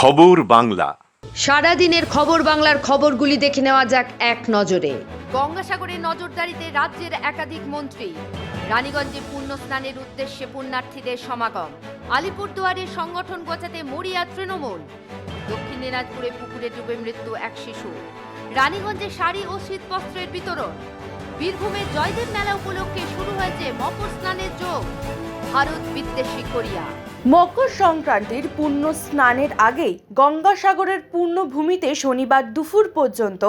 খবর বাংলা। সারাদিনের খবর বাংলার খবরগুলি দেখে নেওয়া যাক এক নজরে। গঙ্গাসাগরে নজরদারিতে রাজ্যের একাধিক মন্ত্রী। রানীগঞ্জে পুণ্য স্নানের উদ্দেশ্যে পুণ্যার্থীদের সমাগম। আলিপুরদুয়ারে সংগঠন গোছাতে মরিয়া তৃণমূল। দক্ষিণ দিনাজপুরে পুকুরে ডুবে মৃত্যু এক শিশু। রানীগঞ্জে শাড়ি ও শীতবস্ত্রের বিতরণ। বীরভূমে জয়দেব মেলা উপলক্ষে শুরু হয়েছে মকর স্নানের যোগ। ভারত বিদ্বেষী কোরিয়া। মকর সংক্রান্তির পুণ্য স্নানের আগেই গঙ্গাসাগরের পূর্ণভূমিতে শনিবার দুপুর পর্যন্ত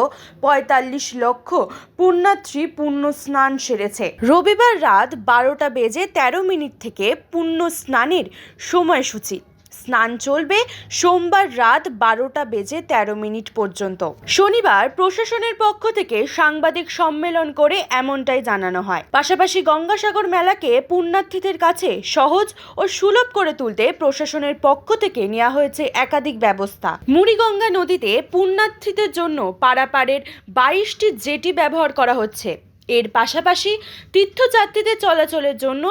৪৫ লক্ষ পুণ্যার্থী পুণ্য স্নান সেরেছে। রবিবার রাত ১২টা বেজে ১৩ মিনিট থেকে পুণ্য স্নানের সময়সূচি। স্নান চলবে সোমবার রাত ১২টা বেজে ১৩ মিনিট পর্যন্ত। শনিবার প্রশাসনের পক্ষ থেকে সাংবাদিক সম্মেলন করে এমনটাই জানানো হয়। পাশাপাশি গঙ্গাসাগর মেলাকে পুণ্যার্থীদের কাছে সহজ ও সুলভ করে তুলতে প্রশাসনের পক্ষ থেকে নেওয়া হয়েছে একাধিক ব্যবস্থা। মুড়িগঙ্গা নদীতে পুণ্যার্থীদের জন্য পারাপারের ২২টি জেটি ব্যবহার করা হচ্ছে। এর পাশাপাশি তীর্থযাত্রীদের চলাচলের জন্য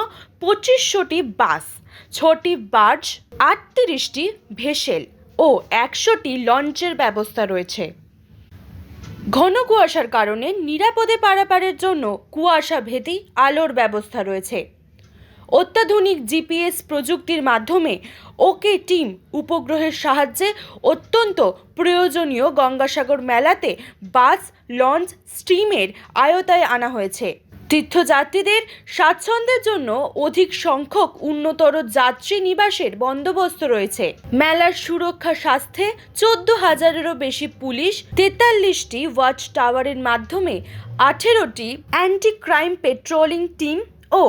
২৫০০টি বাস, ৬টি বার্জ, ৩৮টি ভেসেল ও ১০০টি লঞ্চের ব্যবস্থা রয়েছে। ঘন কুয়াশার কারণে নিরাপদে পারাপারের জন্য কুয়াশা ভেদি আলোর ব্যবস্থা রয়েছে। অত্যাধুনিক জিপিএস প্রযুক্তির মাধ্যমে ওকে টিম উপগ্রহের সাহায্যে অত্যন্ত প্রয়োজনীয় গঙ্গাসাগর মেলাতে বাস, লঞ্চ, স্টিমের আওতায় আনা হয়েছে। তীর্থযাত্রীদের স্বাচ্ছন্দ্যের জন্য অধিক সংখ্যক উন্নতর যাত্রী নিবাসের বন্দোবস্ত রয়েছে। মেলার সুরক্ষা স্বাস্থ্যে ১৪,০০০-এরও বেশি পুলিশ, ৪৩টি ওয়াচ টাওয়ারের মাধ্যমে ১৮টি অ্যান্টি ক্রাইম পেট্রোলিং টিম ও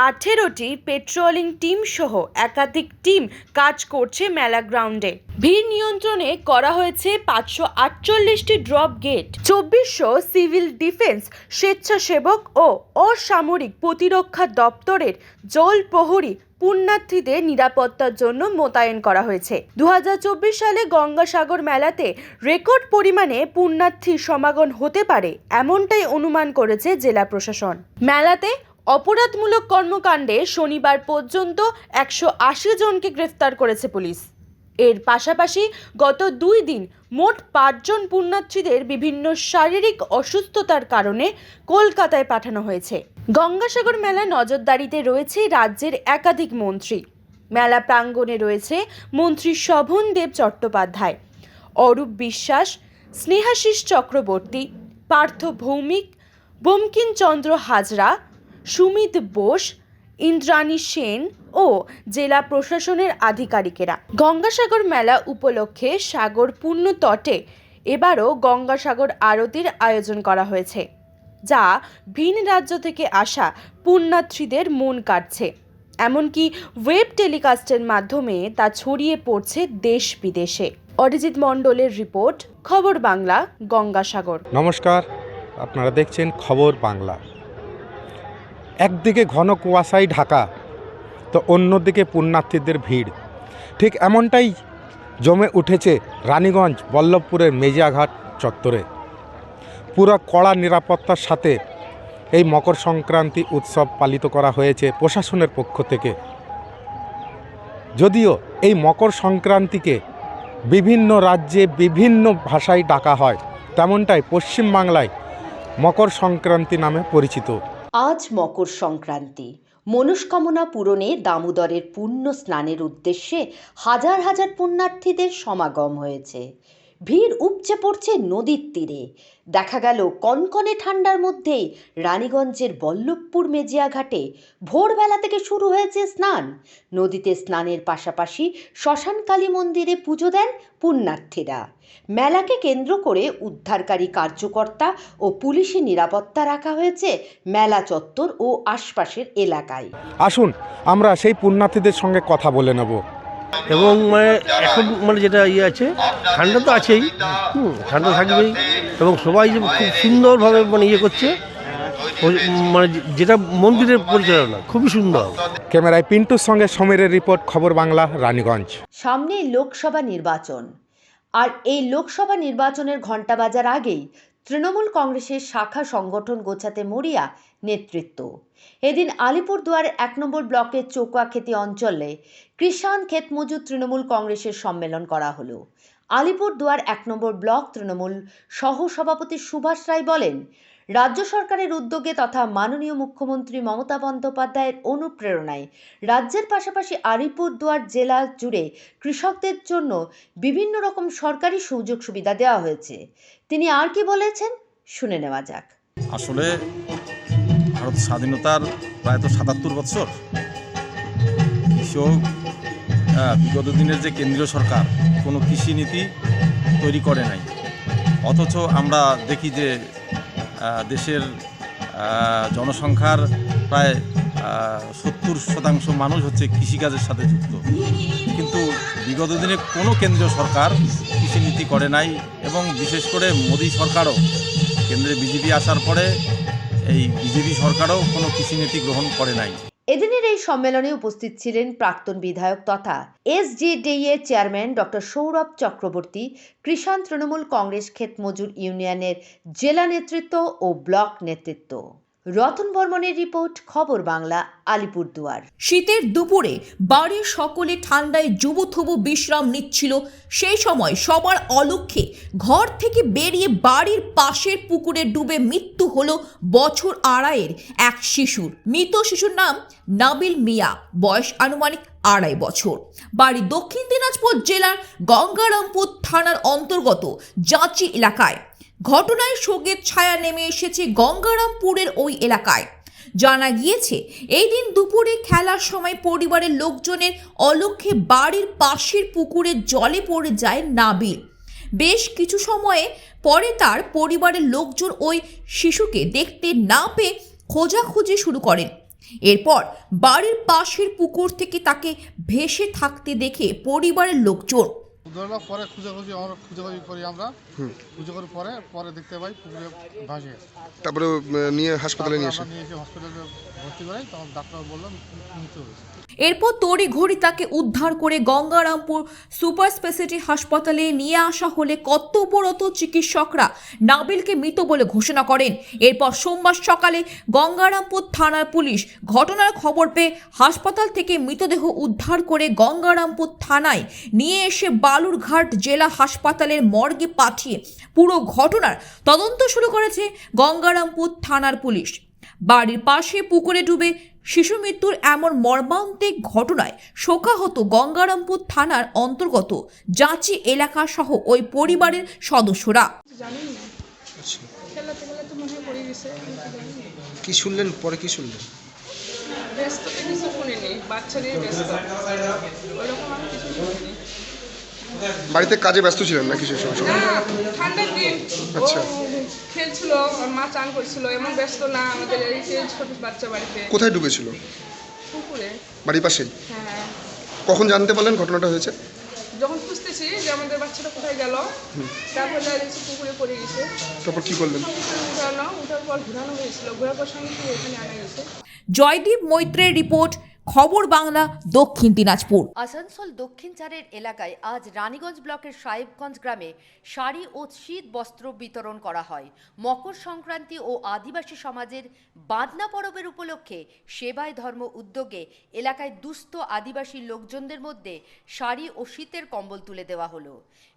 ১৮টি পেট্রোলিং টিম সহ একাধিক টিম কাজ করছে মেলা গ্রাউন্ডে। ভিড় নিয়ন্ত্রণে করা হয়েছে ৫৪৮টি ড্রপ গেট, ২৪০০ সিভিল ডিফেন্স, স্বেচ্ছাসেবক ও অসামরিক প্রতিরক্ষা দপ্তরের জল প্রহরী পুণ্যার্থীদের নিরাপত্তার জন্য মোতায়েন করা হয়েছে। ২০২৪ সালে গঙ্গাসাগর মেলাতে রেকর্ড পরিমাণে পুণ্যার্থীর সমাগম হতে পারে এমনটাই অনুমান করেছে জেলা প্রশাসন। মেলাতে অপরাধমূলক কর্মকাণ্ডে শনিবার পর্যন্ত ১৮০ জনকে গ্রেফতার করেছে পুলিশ। এর পাশাপাশি গত ২ দিন মোট ৫ জন পুণ্যার্থীদের বিভিন্ন শারীরিক অসুস্থতার কারণে কলকাতায় পাঠানো হয়েছে। গঙ্গাসাগর মেলা নজরদারিতে রয়েছে রাজ্যের একাধিক মন্ত্রী। মেলা প্রাঙ্গণে রয়েছে মন্ত্রী শোভনদেব চট্টোপাধ্যায়, অরূপ বিশ্বাস, স্নেহাশিস চক্রবর্তী, পার্থ ভৌমিক, বঙ্কিমচন্দ্র হাজরা, সুমিত বোস, ইন্দ্রাণী সেন ও জেলা প্রশাসনের আধিকারিকেরা। গঙ্গাসাগর মেলা উপলক্ষে সাগর পূর্ণ তটে এবারও গঙ্গাসাগর আরতির আয়োজন করা হয়েছে, যা ভিন রাজ্য থেকে আসা পুণ্যার্থীদের মন কাড়ছে। এমনকি ওয়েব টেলিকাস্টের মাধ্যমে তা ছড়িয়ে পড়ছে দেশ বিদেশে। অরিজিৎ মণ্ডলের রিপোর্ট, খবর বাংলা, গঙ্গাসাগর। নমস্কার, আপনারা দেখছেন খবর বাংলা। একদিকে ঘন কুয়াশায় ঢাকা, তো অন্যদিকে পুণ্যার্থীদের ভিড়। ঠিক এমনটাই জমে উঠেছে রানীগঞ্জ বল্লভপুরের মেজিয়াঘাট চত্বরে। পুরো কড়া নিরাপত্তার সাথে এই মকর সংক্রান্তি উৎসব পালিত করা হয়েছে প্রশাসনের পক্ষ থেকে। যদিও এই মকর সংক্রান্তিকে বিভিন্ন রাজ্যে বিভিন্ন ভাষায় ডাকা হয়, তেমনটাই পশ্চিমবাংলায় মকর সংক্রান্তি নামে পরিচিত। আজ মকর সংক্রান্তি। মনস্কামনা পূরণে দামোদরের পুণ্য স্নানের উদ্দেশ্যে হাজার হাজার পুণ্যার্থীদের সমাগম হয়েছে। ভিড় উপচে পড়ছে নদীর তীরে। দেখা গেল কনকনে ঠান্ডার মধ্যেই রানীগঞ্জের বল্লভপুর মেজিয়াঘাটে ভোরবেলা থেকে শুরু হয়েছে স্নান। নদীতে স্নানের পাশাপাশি শ্মশানকালী মন্দিরে পুজো দেন পুণ্যার্থীরা। মেলাকে কেন্দ্র করে উদ্ধারকারী কার্যকর্তা ও পুলিশি নিরাপত্তা রাখা হয়েছে মেলা চত্বর ও আশপাশের এলাকায়। আসুন আমরা সেই পুণ্যার্থীদের সঙ্গে কথা বলে নেব। এবং এখন যেটা আছে, ঠান্ডা তো আছেই, ঠান্ডা থাকবেই, এবং সবাই যে খুব সুন্দরভাবে করছে, যেটা মন্দিরের পরিচালনা খুবই সুন্দর। ক্যামেরায় পিন্টুর সঙ্গে সমীরের রিপোর্ট, খবর বাংলা, রানীগঞ্জ। সামনে লোকসভা নির্বাচন, আর এই লোকসভা নির্বাচনের ঘণ্টা বাজার আগেই তৃণমূল কংগ্রেসের শাখা সংগঠন গোছাতে মরিয়া নেতৃত্ব। এদিন আলিপুরদুয়ার ১ নম্বর ব্লকের চৌকুয়াখেতি অঞ্চলে কৃষাণ ক্ষেতমজুর তৃণমূল কংগ্রেসের সম্মেলন করা হলো। আলিপুরদুয়ার ১ নম্বর ব্লক তৃণমূল সহ সভাপতি সুভাষ রায় বলেন, রাজ্য সরকারের উদ্যোগে তথা মাননীয় মুখ্যমন্ত্রী মমতা বন্দ্যোপাধ্যায়ের অনুপ্রেরণায় রাজ্যের পাশাপাশি আলিপুরদুয়ার জেলা জুড়ে কৃষকদের জন্য বিভিন্ন রকম সরকারি সুযোগ সুবিধা দেওয়া হয়েছে। তিনি আর কি বলেছেন শুনে নেওয়া যাক। আসলে ভারত স্বাধীনতার প্রায় তো ৭৭ বছর। কৃষক বিগত দিনের যে কেন্দ্রীয় সরকার কোনো কৃষি নীতি তৈরি করে নাই, অথচ আমরা দেখি যে দেশের জনসংখ্যার প্রায় ৭০% মানুষ হচ্ছে কৃষিকাজের সাথে যুক্ত, কিন্তু বিগত দিনে কোনো কেন্দ্রীয় সরকার কৃষি নীতি করে নাই এবং বিশেষ করে মোদী সরকারও, কেন্দ্রে বিজেপি আসার পরে এই বিজেপি সরকারও কোনো কৃষিনীতি গ্রহণ করে নাই। এদিনের এই সম্মেলনে উপস্থিত ছিলেন প্রাক্তন বিধায়ক তথা এসজিডিএ চেয়ারম্যান ডক্টর সৌরভ চক্রবর্তী, কৃষাণ তৃণমূল কংগ্রেস ক্ষেতমজুর ইউনিয়নের জেলা নেতৃত্ব ও ব্লক নেতৃত্ব। রতন বর্মনের রিপোর্ট, খবর বাংলা, আলিপুরদুয়ার। শীতের দুপুরে বাড়ির সকলে ঠান্ডায় জুবুথুবু বিশ্রাম নিচ্ছিল। সেই সময় সবার অলক্ষ্যে ঘর থেকে বেরিয়ে বাড়ির পাশের পুকুরে ডুবে মৃত্যু হলো বছর আড়াইয়ের এক শিশুর। মৃত শিশুর নাম নাবিল মিয়া, বয়স আনুমানিক 2.5 বছর। বাড়ি দক্ষিণ দিনাজপুর জেলার গঙ্গারামপুর থানার অন্তর্গত জাঁচি এলাকায়। ঘটনায় শোকের ছায়া নেমে এসেছে গঙ্গারামপুরের ওই এলাকায়। জানা গিয়েছে, এই দিন দুপুরে খেলার সময় পরিবারের লোকজনের অলক্ষ্যে বাড়ির পাশের পুকুরে জলে পড়ে যায় নাবিল। বেশ কিছু সময়ে পরে তার পরিবারের লোকজন ওই শিশুকে দেখতে না পেয়ে খোঁজাখুঁজি শুরু করেন। এরপর বাড়ির পাশের পুকুর থেকে তাকে ভেসে থাকতে দেখে পরিবারের লোকজন পরে খুঁজাখুঁজি করি আমরা, খুঁজে করার পরে দেখতে পাই পুকুরে ভাসে। তারপরে নিয়ে হাসপাতালে নিয়ে হসপিটালে ভর্তি করাই, তখন ডাক্তার বললাম মৃত্যু হয়েছে। এরপর তড়িঘড়ি তাকে উদ্ধার করে গঙ্গারামপুর সুপার স্পেশালিটি হাসপাতালে নিয়ে আসা হলে কর্তব্যরত চিকিৎসকরা নাবিলকে মৃত বলে ঘোষণা করেন। এরপর সোমবার সকালে গঙ্গারামপুর থানার পুলিশ ঘটনার খবর পেয়ে হাসপাতাল থেকে মৃতদেহ উদ্ধার করে গঙ্গারামপুর থানায় নিয়ে এসে বালুরঘাট জেলা হাসপাতালের মর্গে পাঠিয়ে পুরো ঘটনার তদন্ত শুরু করেছে গঙ্গারামপুর থানার পুলিশ। বাড়ির পাশে পুকুরে ডুবে শিশু মৃত্যুর এমন মর্মান্তিক ঘটনায় শোকাহত গঙ্গারামপুর থানার অন্তর্গত জাঁচি এলাকা সহ ওই পরিবারের সদস্যরা। কি শুনলেন পরে, কি শুনলেন? ব্যস্ত কিছু শুনিনি, বাচ্চা নিয়ে ব্যস্ত, ওইরকম আমি কিছু শুনিনি। বাড়িতে কাজে ব্যস্ত ছিলেন নাকি সেই সময়? ঠান্ডার দিন, আচ্ছা, খেলছিল, মা চান করছিল, এমন ব্যস্ত না। আমাদের এই যে ছোট বাচ্চা বাড়িতে। কোথায় ডুবেছিল? পুকুরে, বাড়ির পাশেই। হ্যাঁ। কখন জানতে পারলেন ঘটনাটা হয়েছে? যখন খুঁজতেছি যে আমাদের বাচ্চাটা কোথায় গেল, তারপর দেখছি পুকুরে পড়ে গেছে। তারপর কি করলেন? উঠার পর ঘোরানো হয়েছিল, ঘোরার পর সঙ্গে এখানে আনা গেছে। জয়দীপ মৈত্রের রিপোর্ট, খবর বাংলা, দক্ষিণ দিনাজপুর। আসানসোল দক্ষিণ চারের এলাকায় আজ রানীগঞ্জ ব্লকের সাহেবগঞ্জ গ্রামে শাড়ি ও শীত বস্ত্র বিতরণ করা হয়। মকর সংক্রান্তি ও আদিবাসী সমাজের বাঁধনা পরবের উপলক্ষে সেবায় ধর্ম উদ্যোগে এলাকায় দুস্থ আদিবাসী লোকজনদের মধ্যে শাড়ি ও শীতের কম্বল তুলে দেওয়া হলো।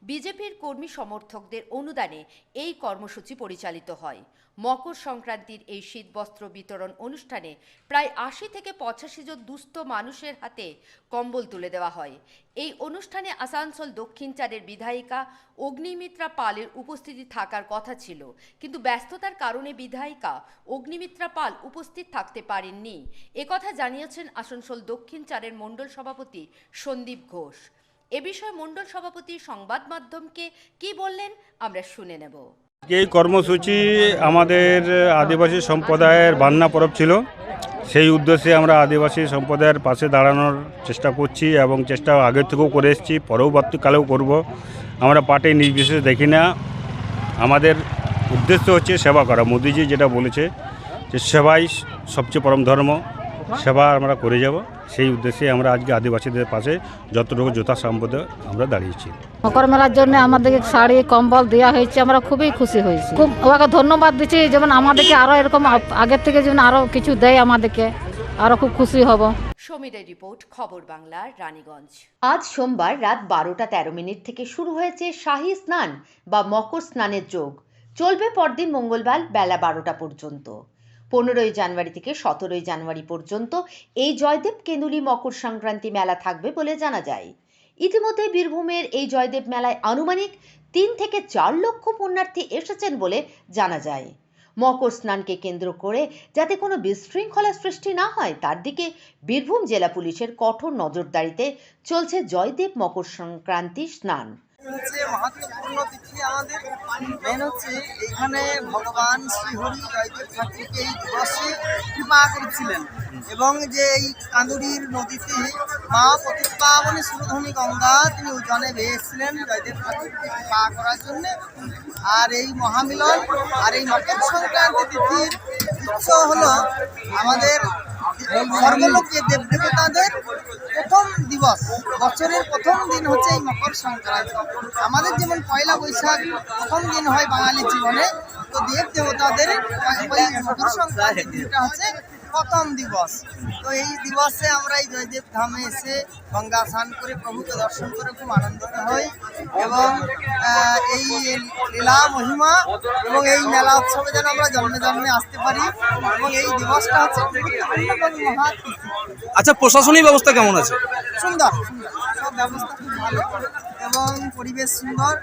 বিজেপির কর্মী সমর্থকদের অনুদানে এই কর্মসূচি পরিচালিত হয়। মকর সংক্রান্তির এই শীতবস্ত্র বিতরণ অনুষ্ঠানে প্রায় 80 থেকে 85 জন দুস্থ মানুষের হাতে কম্বল তুলে দেওয়া হয়। এই অনুষ্ঠানে আসানসোল দক্ষিণ চারের বিধায়িকা অগ্নিমিত্রা পালের উপস্থিতি থাকার কথা ছিল, কিন্তু ব্যস্ততার কারণে বিধায়িকা অগ্নিমিত্রা পাল উপস্থিত থাকতে পারেননি। একথা জানিয়েছেন আসানসোল দক্ষিণ চারের মণ্ডল সভাপতি সন্দীপ ঘোষ। এ বিষয়ে মণ্ডল সভাপতি সংবাদ মাধ্যমকে কি বললেন আমরা শুনে নেব। এই কর্মসূচি আমাদের আদিবাসী সম্প্রদায়ের বান্না পরব ছিল। সেই উদ্দেশ্যে আমরা আদিবাসী সম্প্রদায়ের পাশে দাঁড়ানোর চেষ্টা করছি এবং চেষ্টা আগের থেকেও করে এসেছি, পরবর্তীকালেও করব। আমরা পার্টি নির্বিশেষে দেখি না, আমাদের উদ্দেশ্য হচ্ছে সেবা করা। মোদিজি যেটা বলেছে যে সেবাই সবচেয়ে পরম ধর্ম, সেবা আমরা করে যাব, সেই উদ্দেশ্যে আমরা আজকে আদিবাসীদের পাশে যতটুকু যথাসম্ভব আমরা দাঁড়িয়েছি। মকর মেলার জন্য আমাদেরকে শাড়ি কম্বল দেওয়া হয়েছে, আমরা খুবই খুশি হয়েছি। খুব ওকে ধন্যবাদ দিচ্ছি, যেমন আমাদেরকে আরও এরকম আগের থেকে যেমন আরও কিছু দেয় আমাদেরকে, আরও খুব খুশি হব। সমীরের রিপোর্ট, খবর বাংলা, রানীগঞ্জ। আজ সোমবার রাত 12:13 থেকে শুরু হয়েছে শাহী স্নান বা মকর স্নানের যোগ। চলবে পরদিন মঙ্গলবার বেলা 12টা পর্যন্ত। 15ই জানুয়ারি থেকে 17ই জানুয়ারি পর্যন্ত এই জয়দেব কেন্দুলি মকর সংক্রান্তি মেলা থাকবে বলে জানা যায়। ইতিমধ্যে বীরভূমের এই জয়দেব মেলায় আনুমানিক 3 থেকে 4 লক্ষ পুণ্যার্থী এসেছেন বলে জানা যায়। মকর স্নানকে কেন্দ্র করে যাতে কোনো বিশৃঙ্খলা সৃষ্টি না হয় তার দিকে বীরভূম জেলা পুলিশের কঠোর নজরদারিতে চলছে জয়দেব মকর সংক্রান্তি স্নান। মহত্বপূর্ণ তিথি আমাদের মেন হচ্ছে এখানে ভগবান শ্রীহরি জয়দেব ঠাকুরকে এই দিবসে কৃপা করেছিলেন এবং যে এই কান্দুরির নদীতে মা পতিতপাবনী সুরধনী গঙ্গা তিনি উজানে বেয়ে এসেছিলেন জয়দেব ঠাকুরকে কৃপা করার জন্য। আর এই মহামিলন আর এই মকর সংক্রান্তি তিথির উৎস হলো আমাদের সর্বলোকে দেবদেবতাদের প্রথম দিবস, বছরের প্রথম দিন হচ্ছে এই মকর সংক্রান্তি। আমাদের যেমন পয়লা বৈশাখ প্রথম দিন হয় বাঙালির জীবনে, তো দেব দেবতাদের মকর সংক্রান্তি দিনটা হচ্ছে প্রথম দিবস। তো এই দিবসে আমরা এই জয়দেব ধামে এসে গঙ্গা স্নান করে প্রভুকে দর্শন করে খুব আনন্দিত হই এবং এই লীলা মহিমা এবং এই মেলা উৎসবে যেন আমরা জন্মে জন্মে আসতে পারি এবং এই দিবসটা হচ্ছে মহাতিথি। আচ্ছা, প্রশাসনিক ব্যবস্থা কেমন আছে? সুন্দর সুন্দর, সব ব্যবস্থা খুব ভালো এবং পরিবেশ সুন্দর।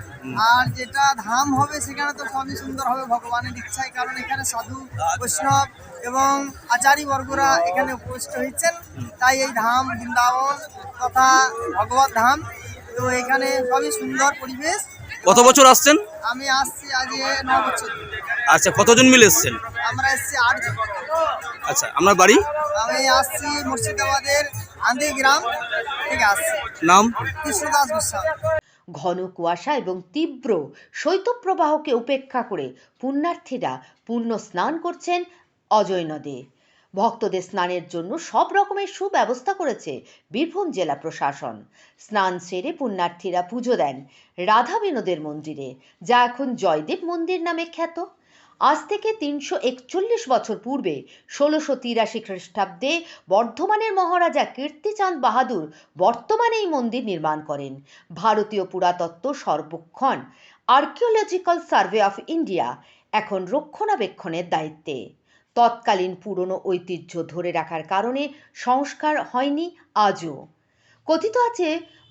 আর যেটা ধাম হবে সেখানে তো সবই সুন্দর হবে ভগবানের ইচ্ছায়, কারণ এখানে সাধু বৈষ্ণব এবং আচার্য বর্গরা এখানে উপস্থিত হয়েছেন। তাই এই ধাম বৃন্দাবন তথা ভগবত ধাম, তো এখানে সবই সুন্দর পরিবেশ। কত বছর আসছেন? আমি আসছি আজ 9 বছর। আচ্ছা, কতজন মিলে এসছেন? আমরা এসছি 8 জন। আচ্ছা, আপনার বাড়ি? আমি আসছি মুর্শিদাবাদের আন্দি গ্রাম থেকে আসছি। নাম? কৃষ্ণদাস গোস্বামী। ঘন কুয়াশা এবং তীব্র শৈত্যপ্রবাহকে উপেক্ষা করে পুণ্যার্থীরা পুণ্য স্নান করছেন অজয় নদে। ভক্তদের স্নানের জন্য সব রকমের সুব্যবস্থা করেছে বীরভূম জেলা প্রশাসন। স্নান সেরে পুণ্যার্থীরা পুজো দেন রাধা বিনোদের মন্দিরে, যা এখন জয়দেব মন্দির নামে খ্যাত। আজ থেকে 341 বছর পূর্বে 1683 খ্রিস্টাব্দে বর্ধমানের মহারাজা কীর্তিচাঁদ বাহাদুর বর্তমানে এই মন্দির নির্মাণ করেন। ভারতীয় পুরাতত্ত্ব সর্বেক্ষণ আর্কিওলজিক্যাল সার্ভে অফ ইন্ডিয়া এখন রক্ষণাবেক্ষণের দায়িত্বে। তৎকালীন পুরনো ঐতিহ্য ধরে রাখার কারণে সংস্কার হয়নি আজও। কথিত আছে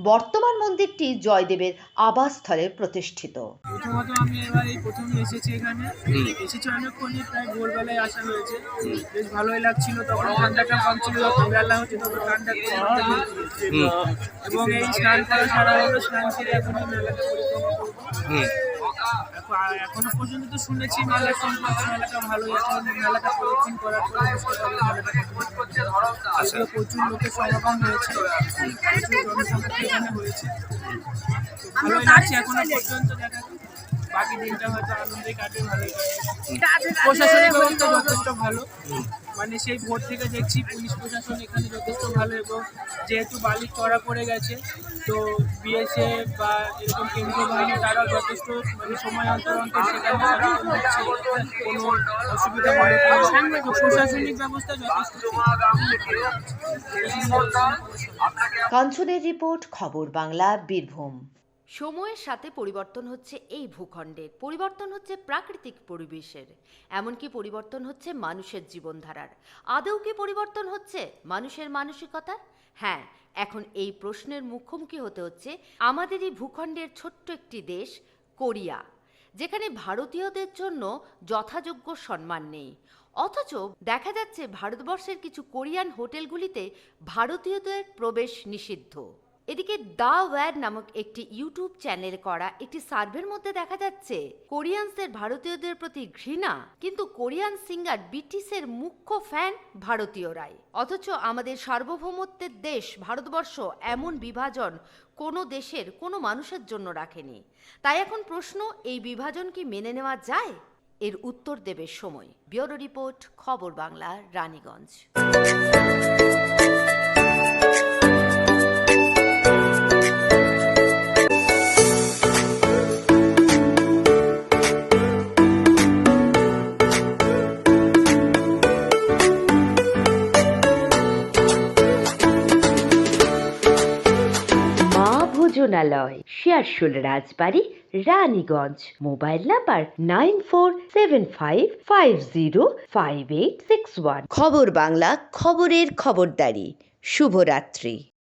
বর্তমান মন্দিরটি জয়দেবের আবাসস্থলে প্রতিষ্ঠিত। প্রথমত আমি এবার এই প্রথমে এসেছি, এখানে এসেছি অনেকক্ষণই, প্রায় ভোরবেলায় আসা হয়েছে। বেশ ভালোই লাগছিল, তখন ঠান্ডাটা কম ছিল, যত বেলা হচ্ছে তত ঠান্ডা এবং এই স্নান করা ছাড়া হলো স্নান সেরে এখনই মেলাটা পরিক্রমা করবো। এখনো পর্যন্ত তো শুনেছি মেলার সম্পর্কে, মেলাটা ভালোই, এখন মেলাটা পরিক্রম করার পরে বুঝতে পারবো মেলাটা আসলে প্রচুর লোকের সমাগম হয়েছে, প্রচুর জনসংখ্যা এখানে হয়েছে। ভালোই লাগছে এখনো পর্যন্ত, দেখা বাকি দিনটা হয়তো আনন্দে কাটে, ভালোই কাটে। প্রশাসনিক ব্যবস্থা যথেষ্ট ভালো, মানে সেই ভোর থেকে দেখছি পুলিশ প্রশাসন এখানে যথেষ্ট ভালো এবং যেহেতু বালি চড়া পড়ে গেছে তো বিএসএফ বা এরকম কেন্দ্রীয় বাহিনী তারাও যথেষ্ট মানে সময় অন্তর অন্তর সেখানে সচেতন হচ্ছে, কোনো অসুবিধা মনে করছে তো প্রশাসনিক ব্যবস্থা যথেষ্ট। কাঞ্চনের রিপোর্ট, খবর বাংলা, বীরভূম। সময়ের সাথে পরিবর্তন হচ্ছে এই ভূখণ্ডের, পরিবর্তন হচ্ছে প্রাকৃতিক পরিবেশের, এমনকি পরিবর্তন হচ্ছে মানুষের জীবনধারার। আদৌ কি পরিবর্তন হচ্ছে মানুষের মানসিকতার? হ্যাঁ, এখন এই প্রশ্নের মুখোমুখি হতে হচ্ছে আমাদেরই ভূখণ্ডের ছোট্ট একটি দেশ কোরিয়া, যেখানে ভারতীয়দের জন্য যথাযোগ্য সম্মান নেই। অথচ দেখা যাচ্ছে ভারতবর্ষের কিছু কোরিয়ান হোটেলগুলিতে ভারতীয়দের প্রবেশ নিষিদ্ধ। এদিকে দ্য ওয়্যার নামক একটি ইউটিউব চ্যানেল করা একটি সার্ভের মধ্যে দেখা যাচ্ছে কোরিয়ানসদের ভারতীয়দের প্রতি ঘৃণা, কিন্তু কোরিয়ান সিঙ্গার বিটিসের মুখ্য ফ্যান ভারতীয়রাই। অথচ আমাদের সার্বভৌমত্বের দেশ ভারতবর্ষ এমন বিভাজন কোনো দেশের কোনো মানুষের জন্য রাখেনি। তাই এখন প্রশ্ন, এই বিভাজন কি মেনে নেওয়া যায়? এর উত্তর দেবে সময়। Bureau report, Khabar Bangla, Raniganj. ভোজনালয়, শেয়ারশোল রাজবাড়ি, রানীগঞ্জ। Mobile number 9475505861। খবর বাংলা, খবরের খবরদারি। শুভরাত্রি।